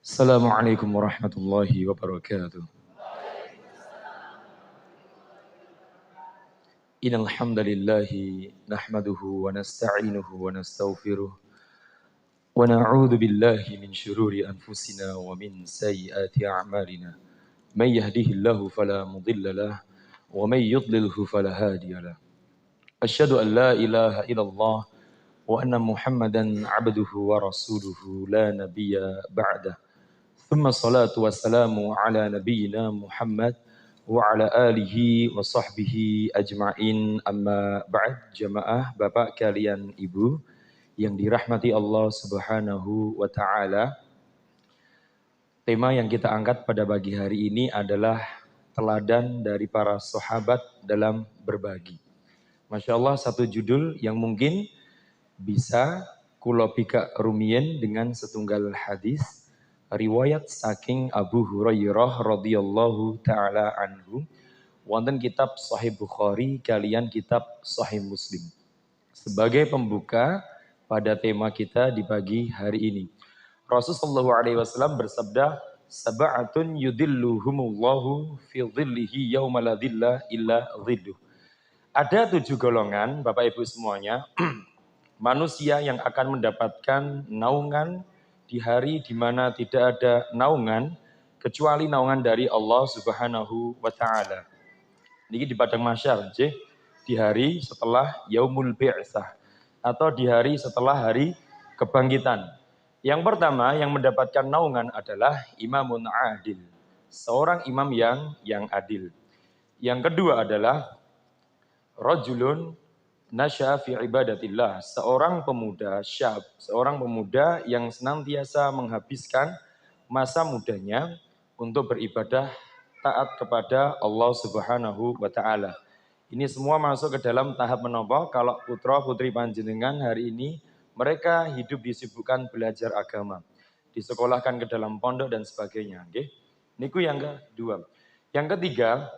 Assalamualaikum warahmatullahi wabarakatuh. Innal hamdalillahi nahmaduhu wa nasta'inuhu wa nastaghfiruh wa na'udzu billahi min shururi anfusina wa min sayyiati a'malina. May yahdihillahu fala mudilla lahu wa may yudlilhu fala hadiya lahu. Asyhadu an la ilaha illallah wa anna Muhammadan 'abduhu wa rasuluhu la nabiyya ba'dah. Thumma salatu wassalamu ala nabiyyina Muhammad wa ala alihi wa sahbihi ajma'in amma ba'd. Jamaah bapak kalian ibu yang dirahmati Allah subhanahu wa ta'ala. Tema yang kita angkat pada pagi hari ini adalah teladan dari para sahabat dalam berbagi. Masya Allah, satu judul yang mungkin bisa kula bika rumien dengan setunggal hadis riwayat saking Abu Hurairah radhiyallahu taala anhu wonten kitab Sahih Bukhari kalian kitab Sahih Muslim. Sebagai pembuka pada tema kita di pagi hari ini, Rasulullah SAW bersabda, sab'atun yudilluhumullahu fi dhillihi yauma la dhilla illa dhilluh. Ada 7 golongan Bapak Ibu semuanya manusia yang akan mendapatkan naungan di hari di mana tidak ada naungan kecuali naungan dari Allah Subhanahu wa taala. Niki di padang mahsyar, di hari setelah Yaumul Bi'tsah atau di hari setelah hari kebangkitan. Yang pertama yang mendapatkan naungan adalah imamun adil, seorang imam yang adil. Yang kedua adalah rajulun nasya fi ibadatillah, seorang pemuda syab, seorang pemuda yang senantiasa menghabiskan masa mudanya untuk beribadah taat kepada Allah Subhanahu wa taala. Ini semua masuk ke dalam tahap menapa kalau putra putri panjenengan hari ini mereka hidup disibukkan belajar agama, disekolahkan ke dalam pondok dan sebagainya, nggih. Niku yang kedua. Yang ketiga,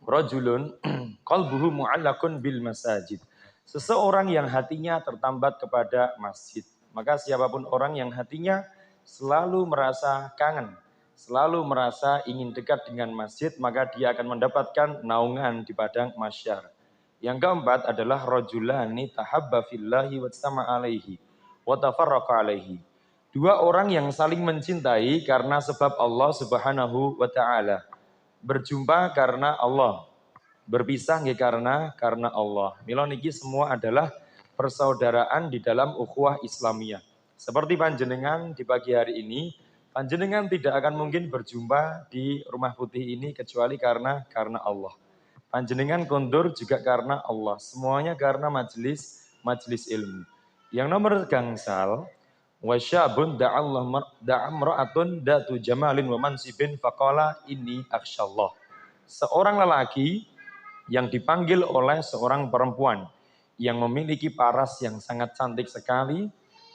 rajulun qalbuhu mu'allaqun bil masajid. Seseorang yang hatinya tertambat kepada masjid. Maka siapapun orang yang hatinya selalu merasa kangen, selalu merasa ingin dekat dengan masjid, maka dia akan mendapatkan naungan di padang mahsyar. Yang keempat adalah rajulani tahabba fillahi wa tsama alaihi wa tafarraqa alaihi. Dua orang yang saling mencintai karena sebab Allah Subhanahu wa taala. Berjumpa karena Allah, berpisah nggih karena Allah. Mila niki semua adalah persaudaraan di dalam ukhuwah Islamiyah. Seperti panjenengan di pagi hari ini, panjenengan tidak akan mungkin berjumpa di Rumah Putih ini kecuali karena Allah. Panjenengan kondur juga karena Allah. Semuanya karena majelis ilmu. Yang nomor gangsal, wasyabun da'amra'atun datu jamalin wa mansibin faqala inni akhsyallah. Seorang lelaki yang dipanggil oleh seorang perempuan yang memiliki paras yang sangat cantik sekali,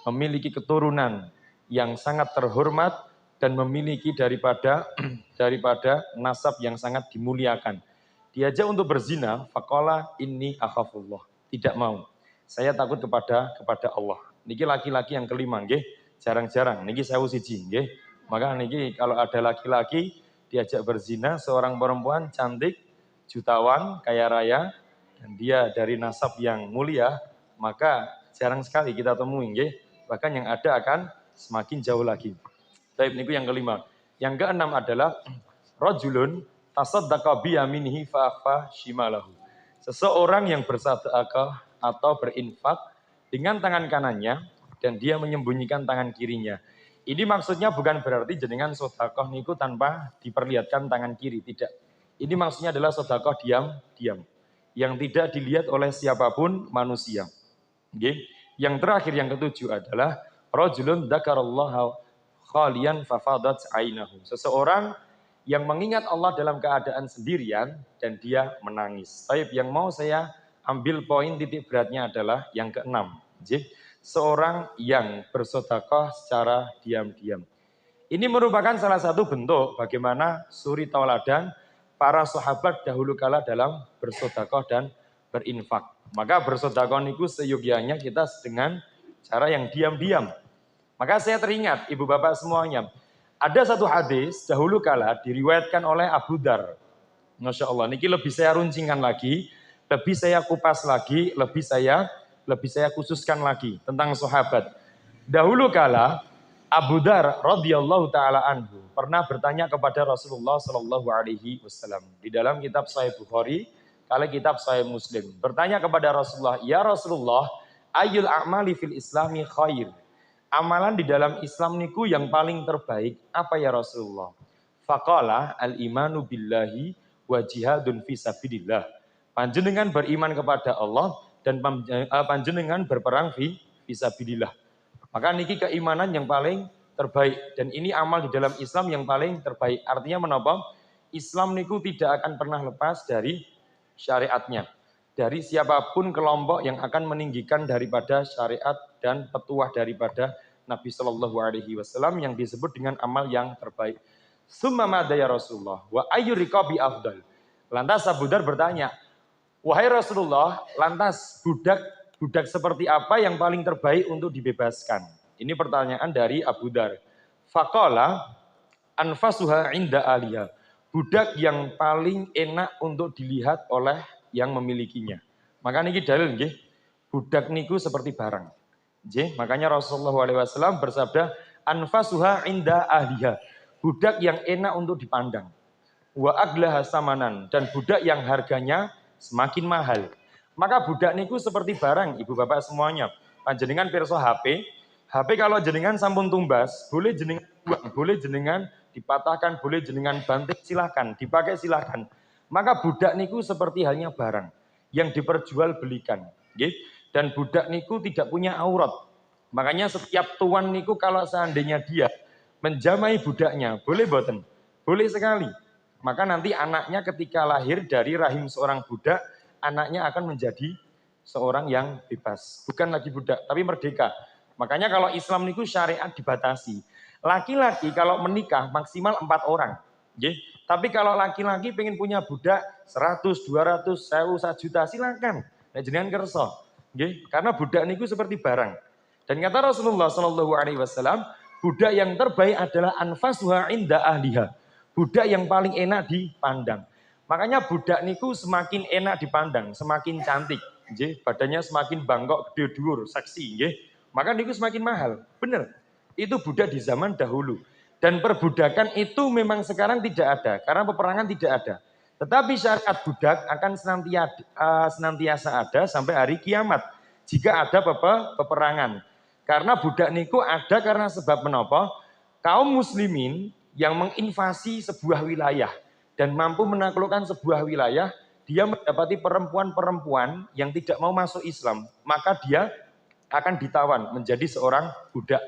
memiliki keturunan yang sangat terhormat dan memiliki daripada nasab yang sangat dimuliakan. Diajak untuk berzina, faqala inni akhafullah. Tidak mau. Saya takut kepada Allah. Niki laki-laki yang kelima nggih, jarang-jarang niki sewu siji nggih. Maka niki kalau ada laki-laki diajak berzina seorang perempuan cantik, jutawan, kaya raya, dan dia dari nasab yang mulia, maka jarang sekali kita temui nggih. Bahkan yang ada akan semakin jauh lagi. Baik, niku yang kelima. Yang keenam adalah rajulun tasaddaqa bi yaminihi fa akhfa shimalahu. Seseorang yang bersedekah atau berinfak dengan tangan kanannya dan dia menyembunyikan tangan kirinya. Ini maksudnya bukan berarti jenengan sedekah niku tanpa diperlihatkan tangan kiri, tidak. Ini maksudnya adalah sedekah diam-diam yang tidak dilihat oleh siapapun manusia. Okay. Yang terakhir yang ketujuh adalah rajulun dzakarallaha khalian fafadat ainahu. Seseorang yang mengingat Allah dalam keadaan sendirian dan dia menangis. Baik, yang mau saya ambil poin titik beratnya adalah yang keenam. Seorang yang bersedekah secara diam-diam. Ini merupakan salah satu bentuk bagaimana suri tauladan para sahabat dahulu kala dalam bersedekah dan berinfak. Maka bersedekah niku seyogianya kita dengan cara yang diam-diam. Maka saya teringat ibu bapak semuanya, Ada satu hadis dahulu kala diriwayatkan oleh Abu Dar. Masya Allah, niki lebih saya runcingkan lagi, lebih saya kupas lagi, lebih saya khususkan lagi tentang sahabat. Dahulu kala Abu Dar radhiyallahu taala anhu pernah bertanya kepada Rasulullah sallallahu alaihi wasallam di dalam kitab Sahih Bukhari, kali kitab Sahih Muslim. Bertanya kepada Rasulullah, "Ya Rasulullah, ayyul a'mali fil islami khair?" Amalan di dalam Islam niku yang paling terbaik apa ya Rasulullah? Faqala al-imanu billahi wa jihadun fi sabilillah. Panjenengan beriman kepada Allah dan panjenengan berperang fi sabilillah. Maka niki keimanan yang paling terbaik dan ini amal di dalam Islam yang paling terbaik. Artinya menapa? Islam niku tidak akan pernah lepas dari syariatnya. Dari siapapun kelompok yang akan meninggikan daripada syariat dan petuah daripada Nabi Shallallahu Alaihi Wasallam yang disebut dengan amal yang terbaik. Summa madya Rasulullah wa ayu riqabi afdal. Lantas Abu Dar bertanya, wahai Rasulullah, lantas budak seperti apa yang paling terbaik untuk dibebaskan? Ini pertanyaan dari Abu Dar. Faqala anfasuha inda aliyah. Budak yang paling enak untuk dilihat oleh yang memilikinya. Maka niki dalil nggih, budak niku seperti barang. Nggih, makanya Rasulullah SAW bersabda, anfasuha inda ahliha. Budak yang enak untuk dipandang. Wa aglaha samanan, dan budak yang harganya semakin mahal. Maka budak niku seperti barang, Ibu Bapak semuanya. Panjenengan pirsa HP kalau jenengan sampun tumbas, boleh jenengan buang, boleh jenengan dipatahkan, boleh jenengan banting, silakan, dipakai silakan. Maka budak niku seperti halnya barang yang diperjualbelikan, gitu. Dan budak niku tidak punya aurat. Makanya setiap tuan niku kalau seandainya dia menjamai budaknya, boleh boten? Boleh sekali. Maka nanti anaknya ketika lahir dari rahim seorang budak, anaknya akan menjadi seorang yang bebas. Bukan lagi budak, tapi merdeka. Makanya kalau Islam niku syariat dibatasi. Laki-laki kalau menikah maksimal 4 orang. Gitu. Tapi kalau laki-laki pengen punya budak 100, 200, 1000, 1 juta silakan. Nah, jenengan kerso. Nggih, karena budak niku seperti barang. Dan kata Rasulullah Shallallahu alaihi wasallam, budak yang terbaik adalah anfasuha inda ahliha. Budak yang paling enak dipandang. Makanya budak niku semakin enak dipandang, semakin cantik, nggih, badannya semakin bangkok, gede dhuwur, seksi, nggih. Maka niku semakin mahal. Bener. Itu budak di zaman dahulu. Dan perbudakan itu memang sekarang tidak ada, karena peperangan tidak ada. Tetapi syariat budak akan senantiasa ada sampai hari kiamat. Jika ada peperangan. Karena budak niku ada karena sebab menapa? Kaum muslimin yang menginvasi sebuah wilayah dan mampu menaklukkan sebuah wilayah, dia mendapati perempuan-perempuan yang tidak mau masuk Islam, maka dia akan ditawan menjadi seorang budak.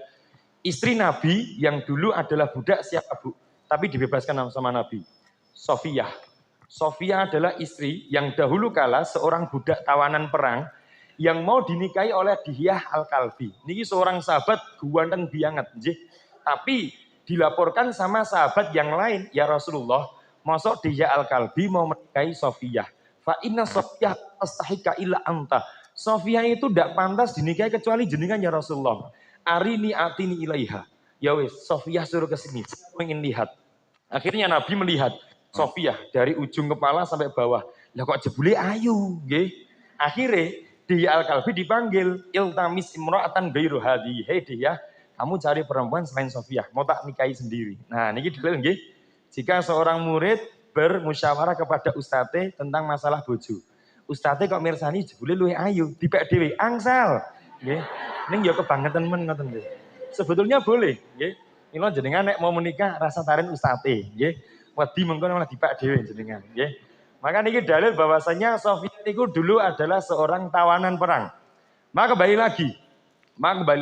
Istri Nabi yang dulu adalah budak siapa Bu? Tapi dibebaskan sama Nabi. Sofiyah. Sofiyah adalah istri yang dahulu kala seorang budak tawanan perang yang mau dinikahi oleh Dihyah Al-Kalbi. Ini seorang sahabat guanteng bianget. Tapi dilaporkan sama sahabat yang lain, ya Rasulullah, mosok Dihyah Al-Kalbi mau menikahi Sofiyah. Fa inna Sofiyah astahika illa anta. Sofiyah itu tidak pantas dinikahi kecuali jenengan ya Rasulullah. Arini atini ilaiha. Ya wis, Sofiyah suruh ke sini. Saya ingin lihat. Akhirnya Nabi melihat Sofiyah dari ujung kepala sampai bawah. Lah kok jebule ayu, nggih. Akhirnya Dihyah Al-Kalbi dipanggil, iltamis imra'atan ghairu hadhi. Hei Dihyah, kamu cari perempuan selain Sofiyah, mau tak nikahi sendiri. Nah, niki dalil nggih. Jika seorang murid bermusyawarah kepada ustadz tentang masalah bojo. Ustadz kok mirsani jebule luwih ayu, dipek dhewe angsal. Nggih. Ning ya kebangetan men ngoten nggih. Sebetulnya boleh, nggih. Mila jenengan nek mau menikah rasa tarin ustate, nggih. Wedi mengko malah dipak dhewe jenengan, nggih. Maka niki dalil bahwasanya Sofiyah itu dulu adalah seorang tawanan perang. Maka kembali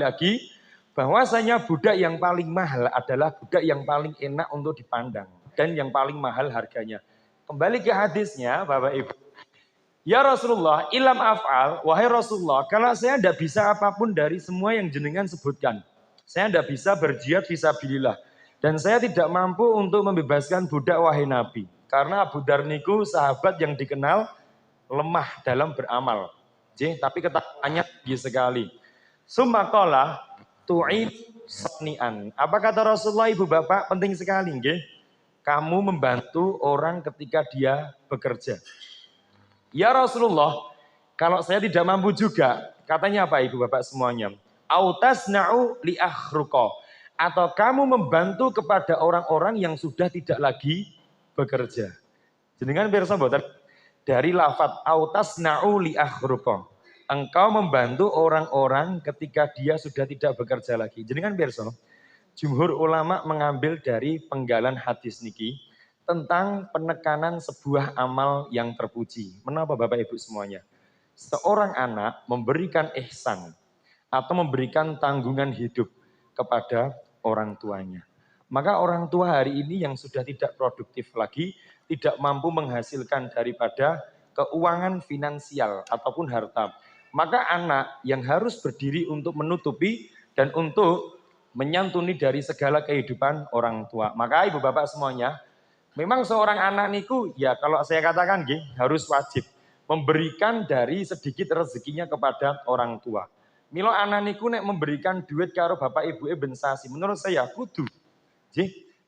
lagi bahwasanya budak yang paling mahal adalah budak yang paling enak untuk dipandang dan yang paling mahal harganya. Kembali ke hadisnya, Bapak Ibu. Ya Rasulullah, ilam af'al, wahai Rasulullah, kalau saya tidak bisa apapun dari semua yang jenengan sebutkan. Saya tidak bisa berjihad fisabilillah. Dan saya tidak mampu untuk membebaskan budak wahai Nabi. Karena Abu Dar niku sahabat yang dikenal lemah dalam beramal. Tapi ketakwanya tinggi sekali. Summa qala sonian. Apa kata Rasulullah, ibu bapak? Penting sekali, nggih. Kamu membantu orang ketika dia bekerja. Ya Rasulullah, kalau saya tidak mampu juga, katanya apa ibu bapak semuanya? Autasna'u li akhruqa. Atau kamu membantu kepada orang-orang yang sudah tidak lagi bekerja. Jenengan pirsa mboten? Dari lafaz autasna'u li akhruqa. Engkau membantu orang-orang ketika dia sudah tidak bekerja lagi. Jenengan pirsa? Jumhur ulama mengambil dari penggalan hadis niki tentang penekanan sebuah amal yang terpuji. Menapa Bapak Ibu semuanya? Seorang anak memberikan ihsan atau memberikan tanggungan hidup kepada orang tuanya. Maka orang tua hari ini yang sudah tidak produktif lagi, tidak mampu menghasilkan daripada keuangan finansial ataupun harta. Maka anak yang harus berdiri untuk menutupi dan untuk menyantuni dari segala kehidupan orang tua. Maka ibu bapak semuanya, memang seorang anak niku ya kalau saya katakan harus wajib memberikan dari sedikit rezekinya kepada orang tua. Milo anak niku nek memberikan duit karo bapak ibu ben sasi, menurut saya kudu.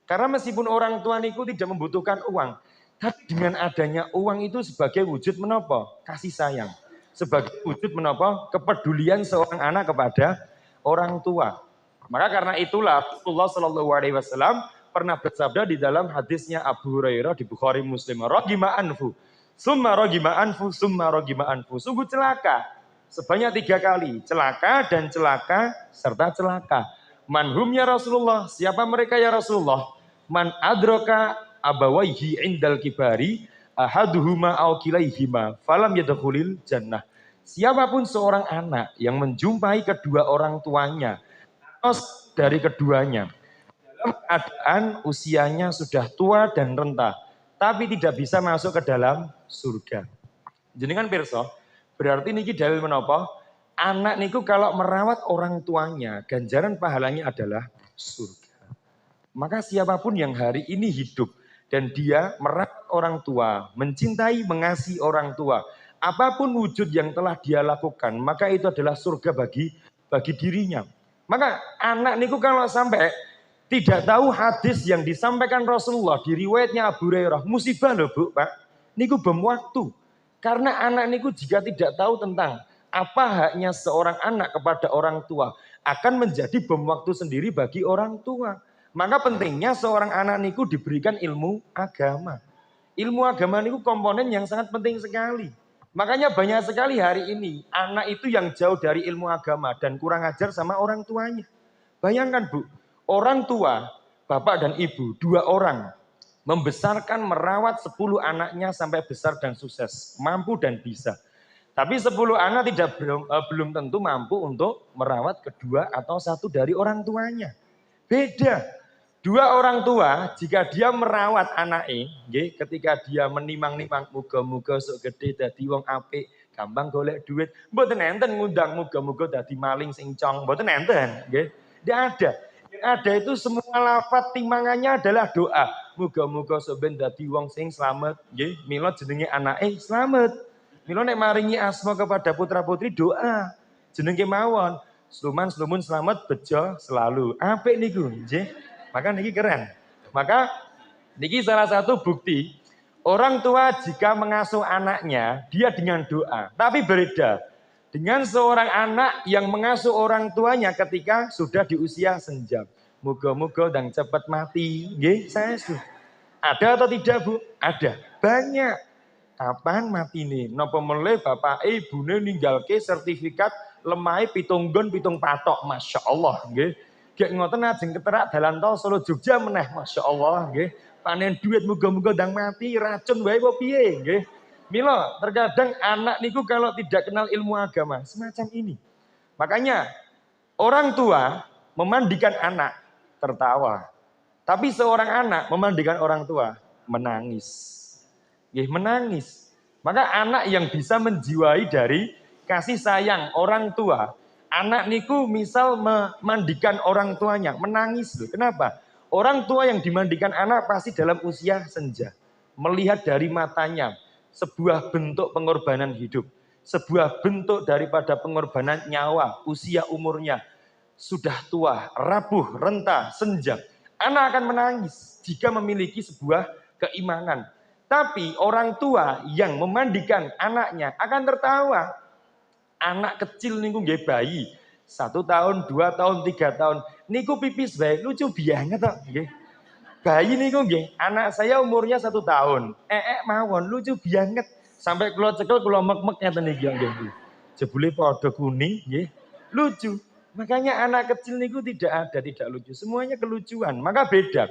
Karena meskipun orang tua niku tidak membutuhkan uang, tapi dengan adanya uang itu sebagai wujud menapa? Kasih sayang. Sebagai wujud menapa? Kepedulian seorang anak kepada orang tua. Maka karena itulah Rasulullah Shallallahu Alaihi Wasallam pernah bersabda di dalam hadisnya Abu Hurairah di Bukhari Muslim, rogima anfu, summa rogima anfu, summa rogima anfu. Sungguh celaka sebanyak 3 kali, celaka dan celaka serta celaka. Manhum ya Rasulullah, siapa mereka ya Rasulullah? Man adroka abawaihi indal kibari ahaduhuma au kilaihima falam yadkhulil jannah. Siapapun seorang anak yang menjumpai kedua orang tuanya dari keduanya dalam keadaan usianya sudah tua dan renta, tapi tidak bisa masuk ke dalam surga. Jenengan pirsa, berarti niki dalil menapa? Anak niku kalau merawat orang tuanya, ganjaran pahalanya adalah surga. Maka siapapun yang hari ini hidup dan dia merawat orang tua, mencintai, mengasihi orang tua, apapun wujud yang telah dia lakukan, maka itu adalah surga bagi dirinya. Maka anak niku kalau sampai tidak tahu hadis yang disampaikan Rasulullah di riwayatnya Abu Hurairah, musibah loh Bu, Pak. Niku bom waktu. Karena anak niku jika tidak tahu tentang apa haknya seorang anak kepada orang tua, akan menjadi bom waktu sendiri bagi orang tua. Maka pentingnya seorang anak niku diberikan ilmu agama. Ilmu agama niku komponen yang sangat penting sekali. Makanya banyak sekali hari ini anak itu yang jauh dari ilmu agama dan kurang ajar sama orang tuanya. Bayangkan Bu, orang tua, bapak dan ibu, 2 orang membesarkan merawat 10 anaknya sampai besar dan sukses, mampu dan bisa. Tapi 10 anak belum tentu mampu untuk merawat kedua atau satu dari orang tuanya. Beda. 2 orang tua jika dia merawat anaknya, ketika dia menimang-nimang muga-muga sok gede dadi wong apik, gampang golek duit, mboten enten ngundang muga-muga dadi maling sing cong, mboten enten, nggih. Tidak ada. Yang ada itu semua lafaz timangannya adalah doa. Muga-muga sok ben dadi wong sing slamet, nggih. Mila jenenge anake slamet. Mila nek maringi asma kepada putra-putri doa. Jenenge mawon, sluman-slumun slamet bejo selalu. Apik niku, nggih. Maka niki keren. Maka niki salah satu bukti orang tua jika mengasuh anaknya dia dengan doa. Tapi berbeda dengan seorang anak yang mengasuh orang tuanya ketika sudah di usia senja. Moga-moga dan cepat mati. Nggih, saya ada atau tidak Bu? Ada. Banyak. Kapan mati nih? Napa mulai bapak ibune ninggalke sertifikat lemai pitunggon pitung patok. Masya Allah. Nggih. Gek ngoten ajeng keterak dalan tol Solo Jogja meneh, Masya Allah nggih. Panen duit muga-muga ndang mati racun wae apa piye nggih. Mila terkadang anak niku kalau tidak kenal ilmu agama semacam ini. Makanya orang tua memandikan anak tertawa. Tapi seorang anak memandikan orang tua menangis. Nggih, menangis. Maka anak yang bisa menjiwai dari kasih sayang orang tua, anak niku misal memandikan orang tuanya, menangis loh. Kenapa? Orang tua yang dimandikan anak pasti dalam usia senja. Melihat dari matanya sebuah bentuk pengorbanan hidup. Sebuah bentuk daripada pengorbanan nyawa, usia umurnya. sudah tua, rapuh, renta, senja. Anak akan menangis jika memiliki sebuah keimanan. Tapi orang tua yang memandikan anaknya akan tertawa. Anak kecil niku nggih bayi. 1 tahun, 2 tahun, 3 tahun. Niku pipis baik, lucu banget kok. Nggih. Bayi niku nggih, anak saya umurnya 1 tahun. Mawon, lucu banget. Sampai kula cekel, kula mek-mek ngeten niki nggih. Jebule padha kuning nggih. Lucu. Makanya anak kecil niku tidak lucu. Semuanya kelucuan. Maka beda.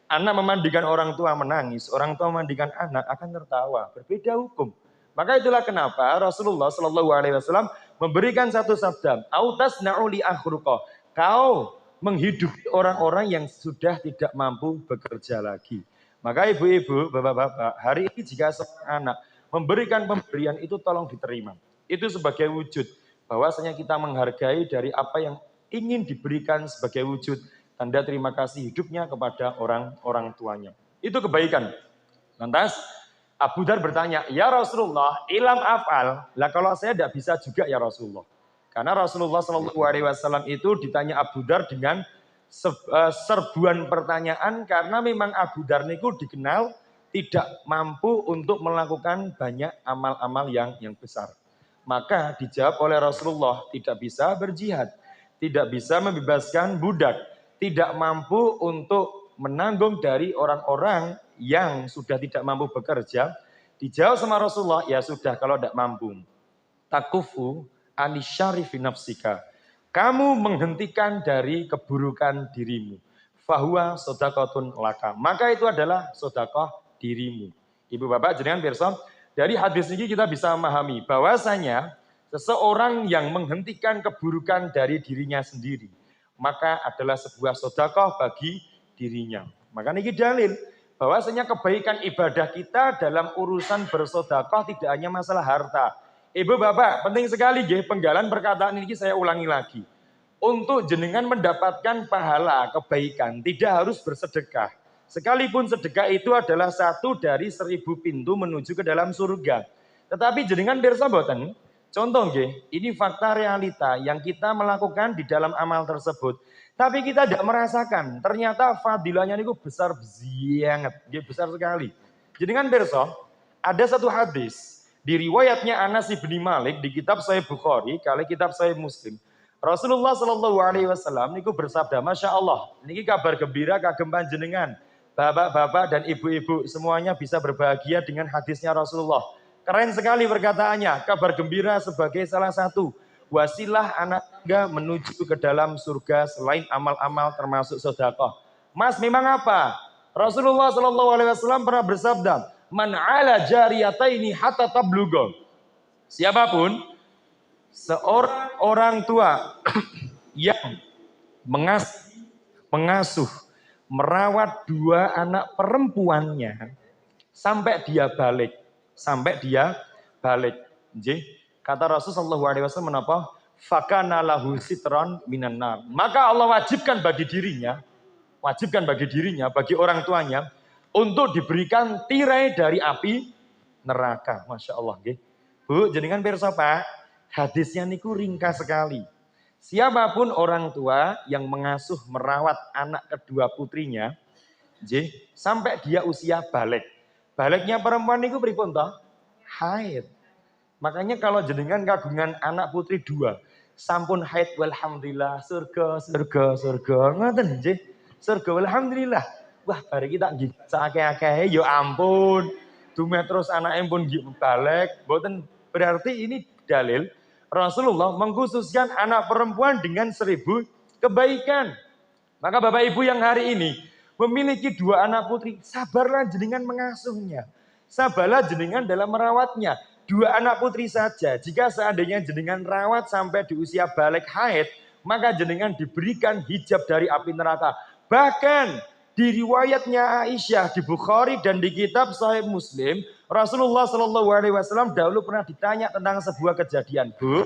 Anak memandikan orang tua menangis, orang tua memandikan anak akan tertawa. Berbeda hukum. Maka itulah kenapa Rasulullah Shallallahu Alaihi Wasallam memberikan satu sabda, "Autas nauli akhruqa." Kau menghidupi orang-orang yang sudah tidak mampu bekerja lagi. Maka ibu-ibu, bapak-bapak, hari ini jika seorang anak memberikan pemberian itu tolong diterima. Itu sebagai wujud bahwasanya kita menghargai dari apa yang ingin diberikan sebagai wujud tanda terima kasih hidupnya kepada orang tuanya. Itu kebaikan. Lantas Abu Dar bertanya, ya Rasulullah, ilam af'al. Lah kalau saya tidak bisa juga ya Rasulullah. Karena Rasulullah SAW itu ditanya Abu Dar dengan serbuan pertanyaan karena memang Abu Dar niku dikenal tidak mampu untuk melakukan banyak amal-amal yang besar. Maka dijawab oleh Rasulullah, tidak bisa berjihad, tidak bisa membebaskan budak, tidak mampu untuk menanggung dari orang-orang yang sudah tidak mampu bekerja. Dijawab sama Rasulullah, ya sudah kalau tidak mampu. Takufu anisyarifi nafsika. Kamu menghentikan dari keburukan dirimu. Fahuwa sodakotun laka. Maka itu adalah sodakoh dirimu. Ibu bapak jenengan pirsa, dari hadis ini kita bisa memahami bahwasanya seseorang yang menghentikan keburukan dari dirinya sendiri, maka adalah sebuah sodakoh bagi dirinya. Maka ini dalil bahwasanya kebaikan ibadah kita dalam urusan bersodakoh tidak hanya masalah harta. Ibu bapak, penting sekali penggalan perkataan ini saya ulangi lagi. Untuk jenengan mendapatkan pahala kebaikan tidak harus bersedekah. Sekalipun sedekah itu adalah satu dari 1000 pintu menuju ke dalam surga. Tetapi jenengan pirsa mboten? Contoh ini fakta realita yang kita melakukan di dalam amal tersebut. Tapi kita tidak merasakan, ternyata fadilahnya itu besar banget, besar sekali. Jenengan pirsa, ada satu hadis di riwayatnya Anas bin Malik di kitab Sahih Bukhari, kali kitab Sahih Muslim. Rasulullah Shallallahu Alaihi Wasallam niku bersabda, Masya Allah, niki kabar gembira kagem panjenengan, bapak-bapak dan ibu-ibu semuanya bisa berbahagia dengan hadisnya Rasulullah. Keren sekali perkataannya, kabar gembira sebagai salah satu wasilah anak tangga menuju ke dalam surga selain amal-amal termasuk sedekah. Mas, memang apa? Rasulullah Shallallahu Alaihi Wasallam pernah bersabda, Man ala jariyataini hatta tablugo. Siapapun seorang orang tua yang mengasuh, merawat 2 anak perempuannya sampai dia balik. Kata Rasulullah SAW menapa? Fakana lahu sitron minan nar. Maka Allah wajibkan bagi dirinya, bagi orang tuanya untuk diberikan tirai dari api neraka. Masya Allah. Bu, jenengan pirsa Pak, hadisnya niku ringkas sekali. Siapapun orang tua yang mengasuh merawat anak kedua putrinya, sampai dia usia balik. Baliknya perempuan niku pripun toh? Haid. Makanya kalau jenengan kagungan anak putri 2, sampun haid walhamdulillah, surga. Ngoten nggih. Surga walhamdulillah. Wah, bari kita nggih sakake-akeh ya ampun. Dume terus anake pun nggih balik. Mboten berarti ini dalil Rasulullah mengkhususkan anak perempuan dengan 1000 kebaikan. Maka Bapak Ibu yang hari ini memiliki 2 anak putri, sabarlah jenengan mengasuhnya. Sabarlah jenengan dalam merawatnya. 2 anak putri saja, jika seandainya jenengan rawat sampai di usia balik haid, maka jenengan diberikan hijab dari api neraka. Bahkan di riwayatnya Aisyah di Bukhari dan di kitab Sahih Muslim, Rasulullah Shallallahu Alaihi Wasallam dahulu pernah ditanya tentang sebuah kejadian. Bu,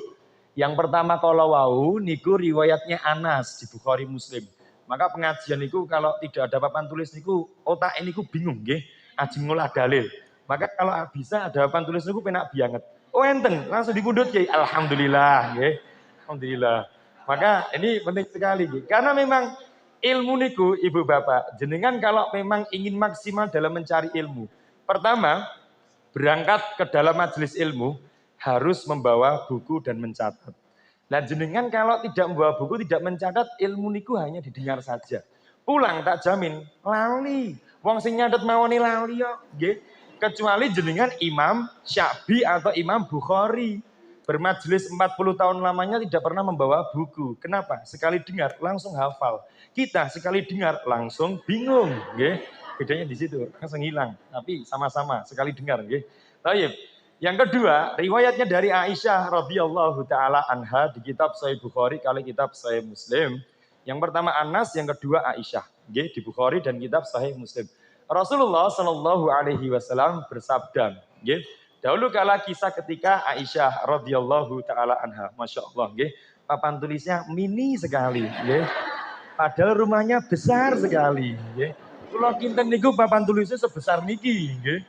yang pertama kalau wau niku riwayatnya Anas di Bukhari Muslim. Maka pengajian niku kalau tidak ada papan tulis niku otak niku bingung nggih, ajeng ngolah dalil. Maka kalau bisa ada papan tulis niku penak banget. Oh enten, langsung dipundhut nggih. Alhamdulillah nggih. Alhamdulillah. Maka ini penting sekali. Karena memang ilmu niku ibu bapak. Jenengan kalau memang ingin maksimal dalam mencari ilmu. Pertama, berangkat ke dalam majelis ilmu harus membawa buku dan mencatat. Nah jenengan kalau tidak membawa buku, tidak mencatat, ilmu niku hanya didengar saja. Pulang tak jamin, lali. Wong sing nyatet mawani lali yo, nggih. Kecuali jenengan Imam Syafi'i atau Imam Bukhari. Bermajelis 40 tahun lamanya tidak pernah membawa buku. Kenapa? Sekali dengar langsung hafal. Kita sekali dengar langsung bingung, nggih. Bedanya di situ, langsung hilang. Tapi sama-sama sekali dengar, nggih. Baik. Yang kedua, riwayatnya dari Aisyah radhiyallahu taala anha di kitab Sahih Bukhari kali kitab Sahih Muslim. Yang pertama Anas, yang kedua Aisyah, nggih, di Bukhari dan kitab Sahih Muslim. Rasulullah Shallallahu alaihi wasallam bersabda, nggih, dahulu kala kisah ketika Aisyah radhiyallahu taala anha, Masya Allah, nggih, papan tulisnya mini sekali, nggih. Padahal rumahnya besar sekali, nggih. Kula kinten niku papan tulisnya sebesar niki, nggih.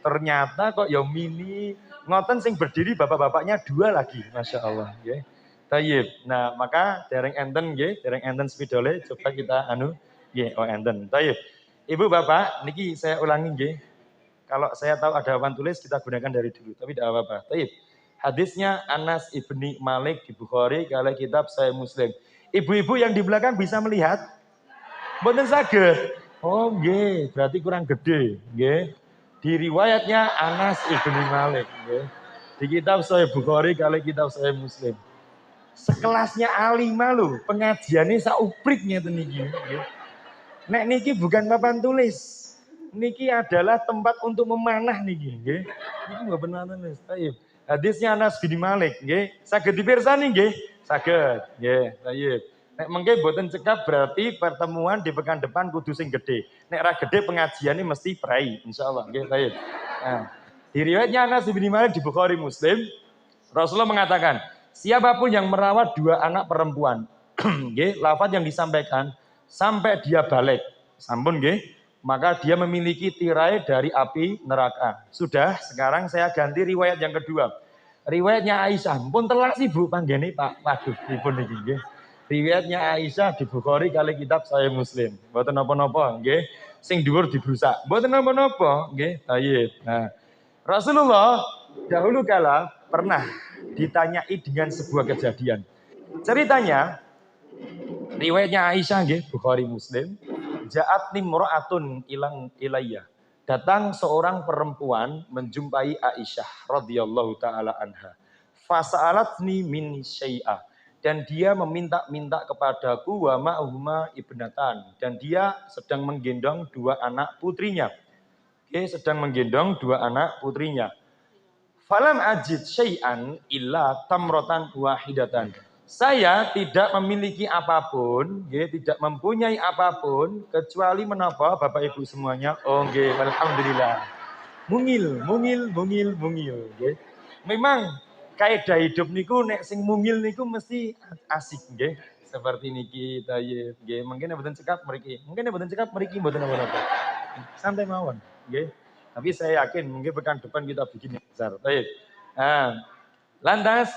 Ternyata kok ya mini, ngoten sing berdiri bapak-bapaknya dua lagi, Masya Allah. Nggih. Tayyib. Nah, maka dereng enten nggih, dereng enten spidole, coba kita nggih, oh enten. Tayyib. Ibu bapak, niki saya ulangi nggih. Kalau saya tahu ada papan tulis kita gunakan dari dulu, tapi tidak apa-apa. Tayyib. Hadisnya Anas ibni Malik di Bukhari kalau kitab Sahih Muslim. Ibu-ibu yang di belakang bisa melihat? Mboten saged. Oh nggih, berarti kurang gede, nggih. Di riwayatnya Anas ibni Malik, nggih. Di kitab Sahih Bukhari kali kitab Sahih Muslim. Sekelasnya A5 lho, pengajiannya sauprit ngeten niki, nggih. Nek niki bukan papan tulis. Niki adalah tempat untuk memanah niki, nggih. Niki mboten papan tulis. Baik. Hadisnya Anas bin Malik, nggih. Saged dipirsani nggih? Saged, nggih. Baik. Nek mengke boten cekap berarti pertemuan di pekan depan kudu sing gede. Nek ra gede pengajiannya mesti prai, insyaallah, nggih. Baik. Nah, di riwayatnya Anas bin Malik di Bukhari Muslim, Rasulullah mengatakan, siapapun yang merawat dua anak perempuan, nggih, lafaz yang disampaikan sampai dia balik, sampun nggih, maka dia memiliki tirai dari api neraka. Sudah, sekarang saya ganti riwayat yang kedua. Riwayatnya Aisyah, pun telak sih Bu panggene Pak. Waduh, pripun iki nggih. Riwayatnya Aisyah di Bukhari kali kitab Sahih Muslim. Mboten napa-napa nggih. Sing dhuwur dibrusak. Mboten napa-napa nggih. Baik. Nah, Rasulullah dahulu kala pernah ditanyai dengan sebuah kejadian. Ceritanya riwayatnya Aisyah nggih, Bukhari Muslim. Ja'at nimra'atun ilayya. Datang seorang perempuan menjumpai Aisyah radhiyallahu taala anha. Fasa'alatni min syai'a. Dan dia meminta-minta kepadaku wa ma'huma ibnatan. Dan dia sedang menggendong dua anak putrinya. Oke, sedang menggendong dua anak putrinya. Falam ajid syai'an illa tamrotan wahidatan. Saya tidak memiliki apapun, tidak mempunyai apapun kecuali menapa Bapak Ibu semuanya. Oh nggih, alhamdulillah. Mungil. Nggih. Memang kaidah hidup niku nek sing mungil niku mesti asik nggih. Seperti niki tayyib nggih. Mungkin mboten cekap mriki. Mungkin mboten cekap mriki mboten apa-apa. Santai mawon, nggih. Tapi saya yakin mungkin pekan depan kita bikin yang besar. Baik. Nah, lantas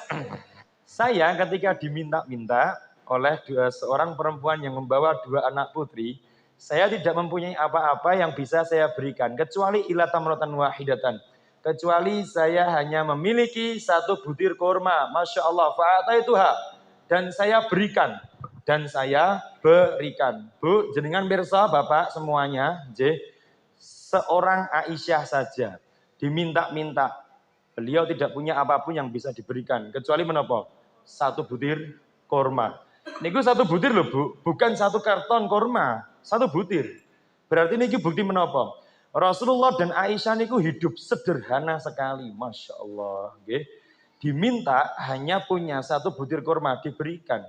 saya ketika diminta-minta oleh seorang perempuan yang membawa dua anak putri, saya tidak mempunyai apa-apa yang bisa saya berikan kecuali ila tamratan wahidatan. Kecuali saya hanya memiliki satu butir kurma, Masya Allah, fa'ataituha. Dan saya berikan. Bu, jenengan pirsa Bapak semuanya, seorang Aisyah saja diminta-minta. Beliau tidak punya apapun yang bisa diberikan. Kecuali menapa? Satu butir kurma. Niku satu butir loh Bu. Bukan satu karton kurma. Satu butir. Berarti niki bukti menapa? Rasulullah dan Aisyah niku hidup sederhana sekali. Masya Allah. Okay. Diminta hanya punya satu butir kurma. Diberikan.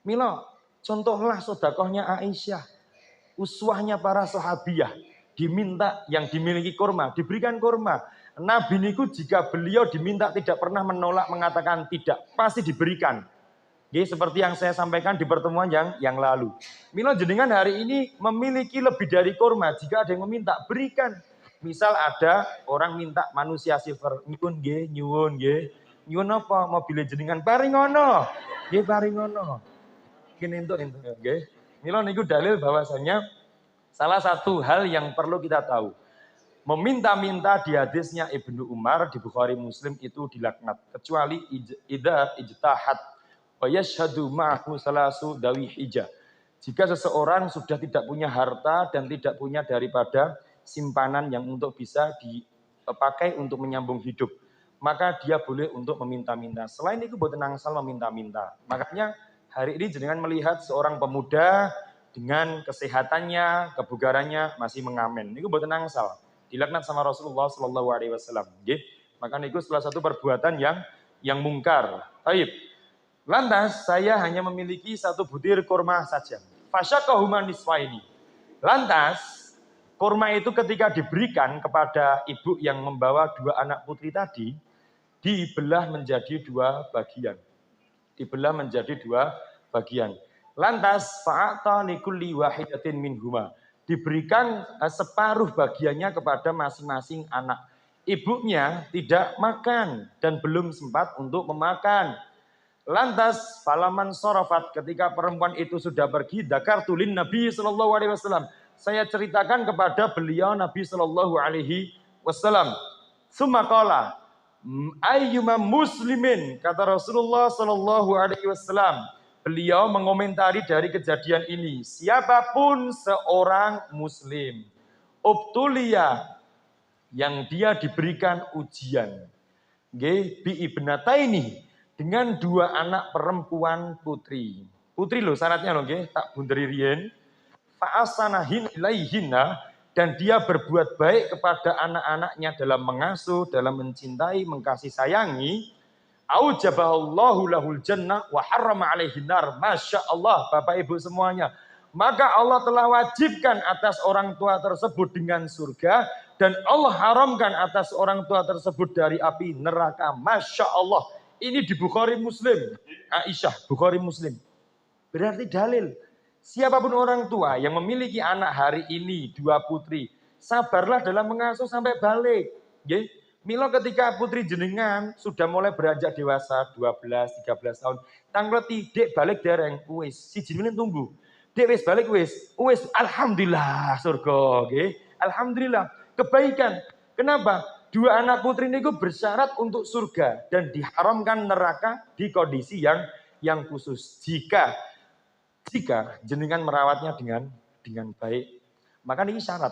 Milo, contohlah sodakohnya Aisyah. Uswahnya para sahabiyah. Diminta yang dimiliki kurma. Diberikan kurma. Nabi niku jika beliau diminta tidak pernah menolak mengatakan tidak, pasti diberikan. Oke, seperti yang saya sampaikan di pertemuan yang lalu. Milo jenengan hari ini memiliki lebih dari kurma, jika ada yang meminta berikan. Misal ada orang minta manusia silver, nyuwun nggih. Nyuwun apa? Mobil jenengan paringono. Nggih paringono. Gini itu nggih. Mila niku dalil bahwasanya salah satu hal yang perlu kita tahu. Meminta-minta di hadisnya Ibnu Umar di Bukhari Muslim itu dilaknat kecuali idza ijtahad wa yashhadu ma'ahu salasu dawi hijah. Jika seseorang sudah tidak punya harta dan tidak punya daripada simpanan yang untuk bisa dipakai untuk menyambung hidup, maka dia boleh untuk meminta-minta. Selain itu boten angsal meminta-minta. Makanya hari ini jenengan melihat seorang pemuda dengan kesehatannya, kebugarannya masih mengamen. Niku boten angsal. Dilaknat sama Rasulullah Shallallahu Alaihi Wasallam. Maka itu salah satu perbuatan yang mungkar. Baik. Lantas saya hanya memiliki satu butir kurma saja. Fasyaqahuma nisfaini. Lantas kurma itu ketika diberikan kepada ibu yang membawa dua anak putri tadi, dibelah menjadi dua bagian. Dibelah menjadi dua bagian. Lantas fa'ata likulli wahidatin minhuma. Diberikan separuh bagiannya kepada masing-masing anak. Ibunya tidak makan dan belum sempat untuk memakan. Lantas falaman sorofat ketika perempuan itu sudah pergi, dakartulin Nabi Shallallahu Alaihi Wasallam. Saya ceritakan kepada beliau Nabi Shallallahu Alaihi Wasallam. Sumakola ayyuma muslimin kata Rasulullah Shallallahu Alaihi Wasallam. Beliau mengomentari dari kejadian ini, siapapun seorang muslim ubtulia yang dia diberikan ujian bi ibnataini dengan dua anak perempuan putri loh syaratnya loh tak bunderi rien fa'asanahin ilaihinna dan dia berbuat baik kepada anak-anaknya dalam mengasuh, dalam mencintai, mengkasih sayangi. Aujabahallahu lahul jannah wa harrama alaihin nar. Masya Allah Bapak Ibu semuanya. Maka Allah telah wajibkan atas orang tua tersebut dengan surga. Dan Allah haramkan atas orang tua tersebut dari api neraka. Masya Allah. Ini di Bukhari Muslim. Aisyah Bukhari Muslim. Berarti dalil. Siapapun orang tua yang memiliki anak hari ini, dua putri. Sabarlah dalam mengasuh sampai balik. Oke? Milo ketika putri jenengan sudah mulai beranjak dewasa 12-13 tahun, tanggal dek balik dereng wis si jenengan tumbuh. Dek wis balik wis alhamdulillah surga, nggih. Alhamdulillah kebaikan. Kenapa? Dua anak putri niku bersyarat untuk surga dan diharamkan neraka di kondisi yang khusus. Jika jenengan merawatnya dengan baik, maka ini syarat.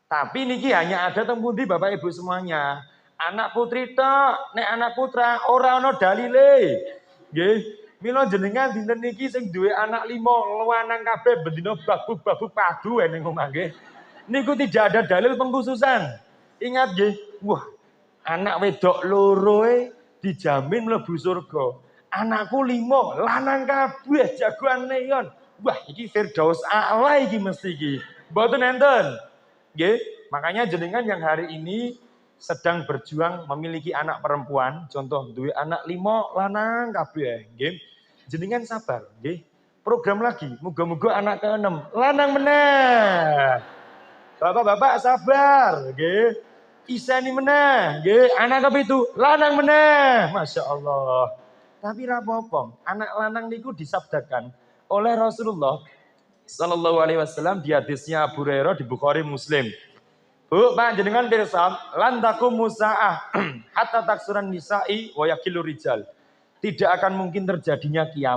Tapi niki hanya ada tempundi Bapak Ibu semuanya. Anak putri tok, nek anak putra ora ana dalile. Nggih. Mila jenengan dinten niki sing duwe anak 5 lanang kabeh bendina babuk-babuk padu ning omah nggih. Niku tidak ada dalil pengkhususan. Ingat nggih, wah, anak wedok loro dijamin mlebu surga. Anakku 5 lanang kabeh jagoan neon. Wah, iki Firdaus A'la iki mesti iki. Mboten enten. Nggih, makanya jenengan yang hari ini sedang berjuang memiliki anak perempuan, contoh duwe anak 5 lanang kabeh, nggih. Jenengan sabar, nggih. Program lagi, muga-muga anak ke-6 lanang meneh. Bapak-bapak sabar, nggih. Iseni meneh, nggih. Anak ke-7 lanang meneh. Masya Allah. Tapi ra apa-apa, anak lanang niku disabdakan oleh Rasulullah Sallallahu Alaihi Wasallam di hadisnya Abu Hurairah di Bukhari Muslim. Bu, Pak jenengan pirsa, lan takum musa'ah hatta taksuran nisa'i wa yakilur rijal. Tidak akan mungkin terjadinya kiamat